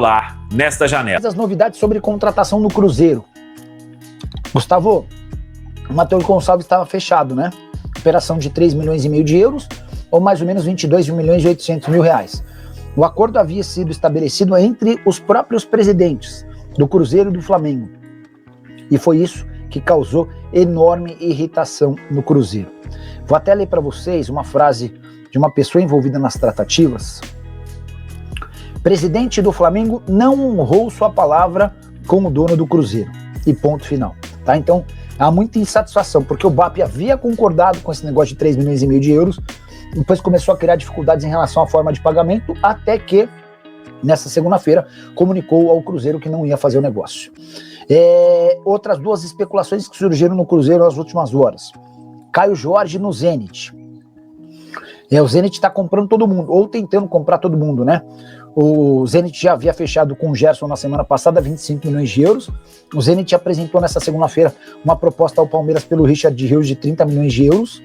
lá nesta janela. As novidades sobre contratação no Cruzeiro. Gustavo, o Matheus Gonçalves estava fechado, né? Operação de 3,5 milhões de euros, ou mais ou menos 22 milhões e 800 mil reais. O acordo havia sido estabelecido entre os próprios presidentes do Cruzeiro e do Flamengo. E foi isso que causou enorme irritação no Cruzeiro. Vou até ler para vocês uma frase de uma pessoa envolvida nas tratativas. Presidente do Flamengo não honrou sua palavra com o dono do Cruzeiro. E ponto final. Tá? Então, há muita insatisfação, porque o BAP havia concordado com esse negócio de 3,5 milhões de euros, depois começou a criar dificuldades em relação à forma de pagamento, até que, nessa segunda-feira, comunicou ao Cruzeiro que não ia fazer o negócio. Outras duas especulações que surgiram no Cruzeiro nas últimas horas. Caio Jorge no Zenit. O Zenit está comprando todo mundo, ou tentando comprar todo mundo, né? O Zenit já havia fechado com o Gerson na semana passada 25 milhões de euros. O Zenit apresentou nessa segunda-feira uma proposta ao Palmeiras pelo Richard Rios de 30 milhões de euros.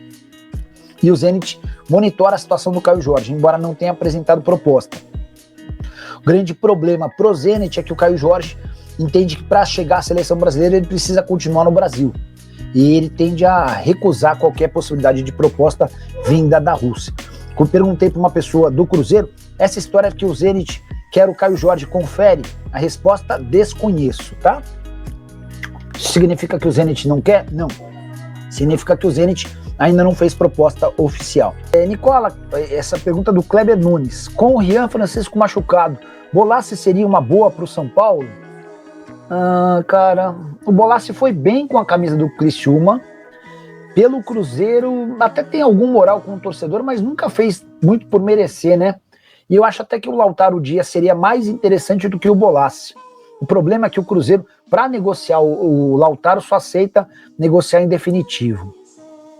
E o Zenit monitora a situação do Caio Jorge, embora não tenha apresentado proposta. O grande problema pro Zenit é que o Caio Jorge entende que para chegar à seleção brasileira ele precisa continuar no Brasil. E ele tende a recusar qualquer possibilidade de proposta vinda da Rússia. Quando perguntei para uma pessoa do Cruzeiro, essa história que o Zenit quer o Caio Jorge, confere? A resposta, desconheço, tá? Significa que o Zenit não quer? Não. Significa que o Zenit ainda não fez proposta oficial. Nicola, essa pergunta do Kleber Nunes. Com o Rian Francisco machucado, Bolassi seria uma boa para o São Paulo? Cara, o Bolassi foi bem com a camisa do Criciúma. Pelo Cruzeiro, até tem algum moral com o torcedor, mas nunca fez muito por merecer, né? E eu acho até que o Lautaro Dias seria mais interessante do que o Bolassi. O problema é que o Cruzeiro, para negociar o Lautaro, só aceita negociar em definitivo.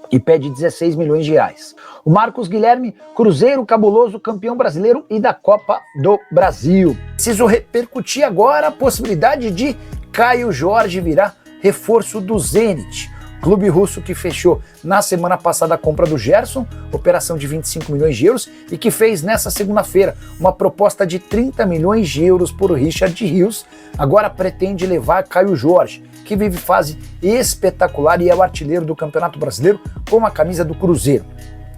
E pede 16 milhões de reais. O Marcos Guilherme, Cruzeiro cabuloso, campeão brasileiro e da Copa do Brasil. Preciso repercutir agora a possibilidade de Caio Jorge virar reforço do Zenit. Clube russo que fechou na semana passada a compra do Gerson, operação de 25 milhões de euros, e que fez nessa segunda-feira uma proposta de 30 milhões de euros por Richard Rios, agora pretende levar Caio Jorge, que vive fase espetacular e é o artilheiro do Campeonato Brasileiro com a camisa do Cruzeiro.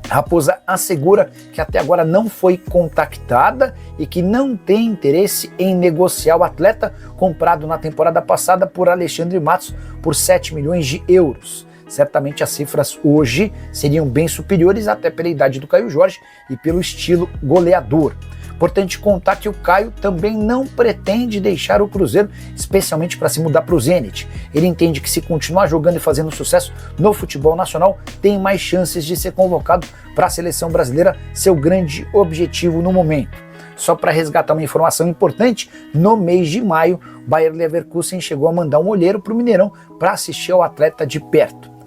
Raposa assegura que até agora não foi contactada e que não tem interesse em negociar o atleta comprado na temporada passada por Alexandre Matos por 7 milhões de euros. Certamente as cifras hoje seriam bem superiores, até pela idade do Caio Jorge e pelo estilo goleador. Importante contar que o Caio também não pretende deixar o Cruzeiro, especialmente para se mudar para o Zenit. Ele entende que se continuar jogando e fazendo sucesso no futebol nacional, tem mais chances de ser convocado para a seleção brasileira, seu grande objetivo no momento. Só para resgatar uma informação importante, no mês de maio, Bayer Leverkusen chegou a mandar um olheiro para o Mineirão para assistir ao atleta de perto.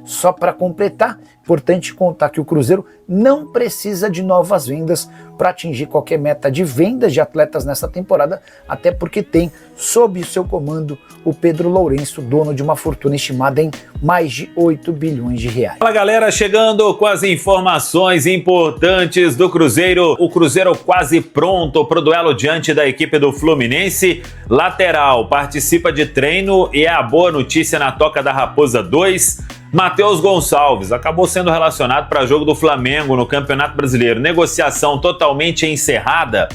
Só para completar, importante contar que o Cruzeiro não precisa de novas vendas para atingir qualquer meta de vendas de atletas nessa temporada, até porque tem sob o seu comando o Pedro Lourenço, dono de uma fortuna estimada em mais de 8 bilhões de reais. Fala galera, chegando com as informações importantes do Cruzeiro. O Cruzeiro quase pronto para o duelo diante da equipe do Fluminense. Lateral participa de treino e é a boa notícia na Toca da Raposa 2. Matheus Gonçalves acabou sendo relacionado para jogo do Flamengo no Campeonato Brasileiro. Negociação totalmente encerrada.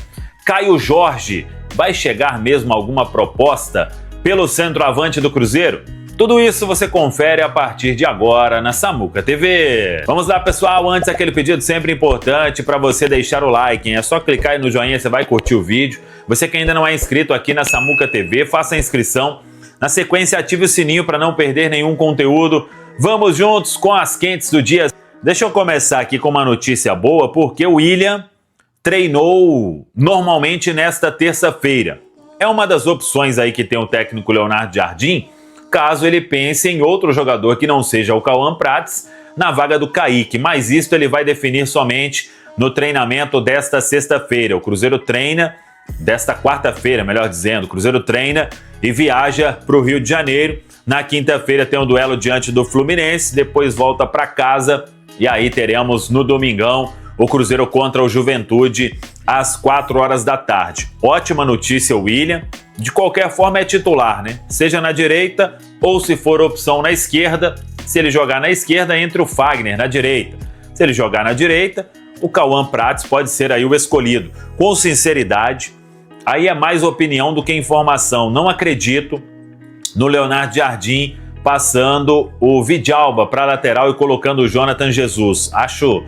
Caio Jorge, vai chegar mesmo alguma proposta pelo centroavante do Cruzeiro? Tudo isso você confere a partir de agora na Samuca TV. Vamos lá, pessoal, antes aquele pedido sempre importante para você deixar o like, hein? É só clicar aí no joinha, você vai curtir o vídeo. Você que ainda não é inscrito aqui na Samuca TV, faça a inscrição. Na sequência, ative o sininho para não perder nenhum conteúdo. Vamos juntos com as quentes do dia. Deixa eu começar aqui com uma notícia boa, porque o William treinou normalmente nesta terça-feira. É uma das opções aí que tem o técnico Leonardo Jardim, caso ele pense em outro jogador que não seja o Cauã Prates na vaga do Kaique, mas isso ele vai definir somente no treinamento desta sexta-feira. O Cruzeiro treina, desta quarta-feira, melhor dizendo, o Cruzeiro treina e viaja para o Rio de Janeiro. Na quinta-feira tem um duelo diante do Fluminense, depois volta para casa e aí teremos no domingão o Cruzeiro contra o Juventude às 4 horas da tarde. Ótima notícia, William. De qualquer forma é titular, né? Seja na direita ou, se for opção, na esquerda. Se ele jogar na esquerda, entre o Fagner na direita. Se ele jogar na direita, o Cauã Prates pode ser aí o escolhido. Com sinceridade, aí é mais opinião do que informação. Não acredito no Leonardo Jardim passando o Vidalba para a lateral e colocando o Jonathan Jesus. Acho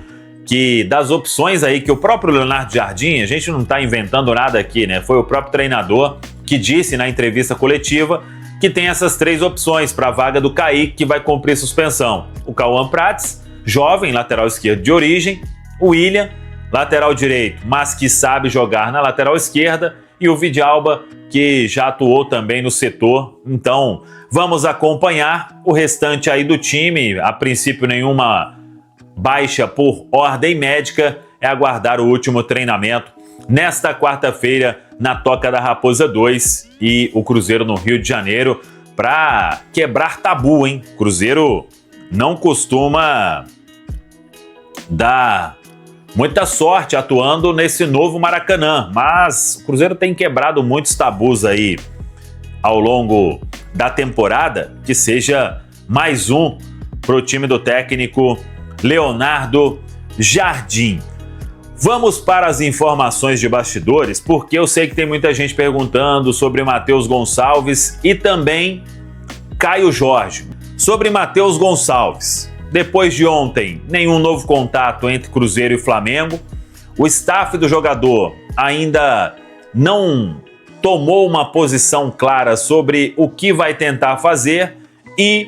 que das opções aí que o próprio Leonardo Jardim, a gente não está inventando nada aqui, né? Foi o próprio treinador que disse na entrevista coletiva que tem essas 3 opções para a vaga do Kaique, que vai cumprir suspensão. O Cauã Prates, jovem, lateral esquerdo de origem. O William, lateral direito, mas que sabe jogar na lateral esquerda. E o Vidalba, que já atuou também no setor. Então, vamos acompanhar o restante aí do time. A princípio, nenhuma baixa por ordem médica. É aguardar o último treinamento nesta quarta-feira na Toca da Raposa 2 e o Cruzeiro no Rio de Janeiro para quebrar tabu, hein? Cruzeiro não costuma dar muita sorte atuando nesse novo Maracanã, mas o Cruzeiro tem quebrado muitos tabus aí ao longo da temporada, que seja mais um para o time do técnico Leonardo Jardim. Vamos para as informações de bastidores, porque eu sei que tem muita gente perguntando sobre Matheus Gonçalves e também Caio Jorge. Sobre Matheus Gonçalves, depois de ontem, nenhum novo contato entre Cruzeiro e Flamengo. O staff do jogador ainda não tomou uma posição clara sobre o que vai tentar fazer e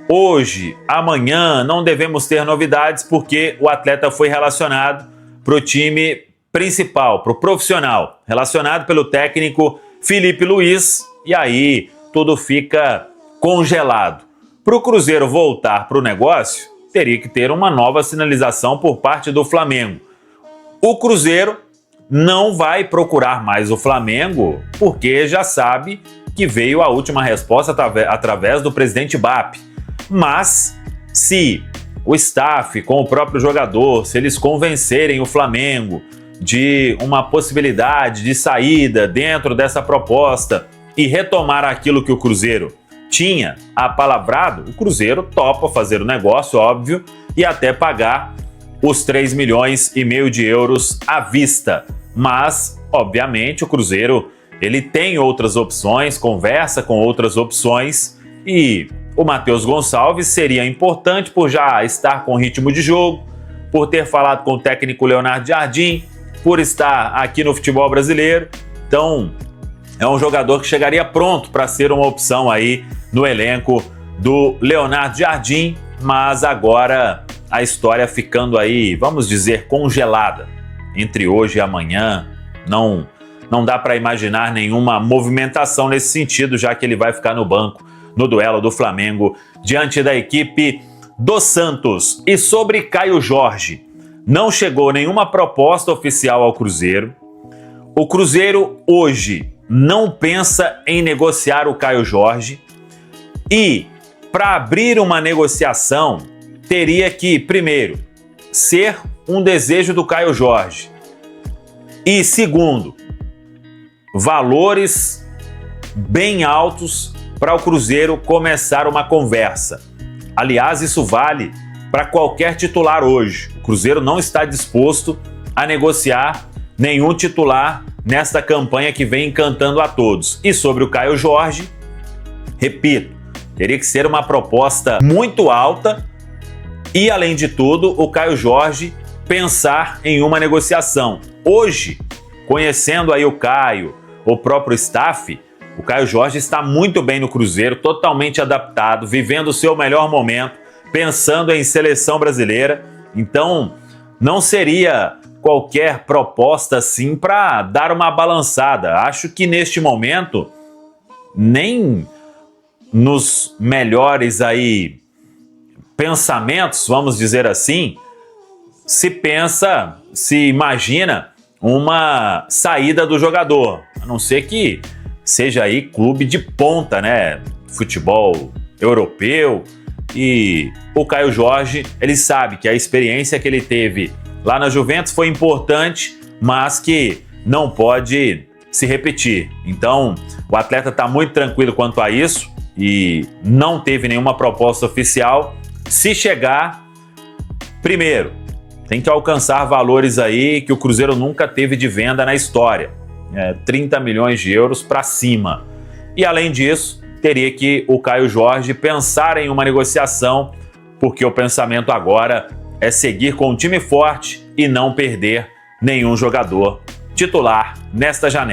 hoje, amanhã, não devemos ter novidades porque o atleta foi relacionado para o time principal, para o profissional, relacionado pelo técnico Felipe Luiz, e aí tudo fica congelado. Para o Cruzeiro voltar para o negócio, teria que ter uma nova sinalização por parte do Flamengo. O Cruzeiro não vai procurar mais o Flamengo, porque já sabe que veio a última resposta através do presidente BAP. Mas, se o staff, com o próprio jogador, se eles convencerem o Flamengo de uma possibilidade de saída dentro dessa proposta e retomar aquilo que o Cruzeiro tinha apalavrado, o Cruzeiro topa fazer o negócio, óbvio, e até pagar os 3,5 milhões de euros à vista. Mas, obviamente, o Cruzeiro ele tem outras opções, conversa com outras opções e o Matheus Gonçalves seria importante por já estar com ritmo de jogo, por ter falado com o técnico Leonardo Jardim, por estar aqui no futebol brasileiro. Então, é um jogador que chegaria pronto para ser uma opção aí no elenco do Leonardo Jardim, mas agora a história ficando aí, vamos dizer, congelada. Entre hoje e amanhã, não dá para imaginar nenhuma movimentação nesse sentido, já que ele vai ficar no banco no duelo do Flamengo diante da equipe do Santos. E sobre Caio Jorge, não chegou nenhuma proposta oficial ao Cruzeiro. O Cruzeiro hoje não pensa em negociar o Caio Jorge e para abrir uma negociação teria que, primeiro, ser um desejo do Caio Jorge e, segundo, valores bem altos para o Cruzeiro começar uma conversa. Aliás, isso vale para qualquer titular hoje. O Cruzeiro não está disposto a negociar nenhum titular nesta campanha que vem encantando a todos. E sobre o Caio Jorge, repito, teria que ser uma proposta muito alta e, além de tudo, o Caio Jorge pensar em uma negociação. Hoje, conhecendo aí o Caio, o próprio staff, o Caio Jorge está muito bem no Cruzeiro, totalmente adaptado, vivendo o seu melhor momento, pensando em seleção brasileira. Então, não seria qualquer proposta assim para dar uma balançada. Acho que neste momento, nem nos melhores aí pensamentos, vamos dizer assim, se imagina uma saída do jogador, a não ser que seja aí clube de ponta, né? Futebol europeu. E o Caio Jorge, ele sabe que a experiência que ele teve lá na Juventus foi importante, mas que não pode se repetir. Então, o atleta está muito tranquilo quanto a isso e não teve nenhuma proposta oficial. Se chegar, primeiro, tem que alcançar valores aí que o Cruzeiro nunca teve de venda na história. 30 milhões de euros para cima. E além disso, teria que o Caio Jorge pensar em uma negociação, porque o pensamento agora é seguir com um time forte e não perder nenhum jogador titular nesta janela.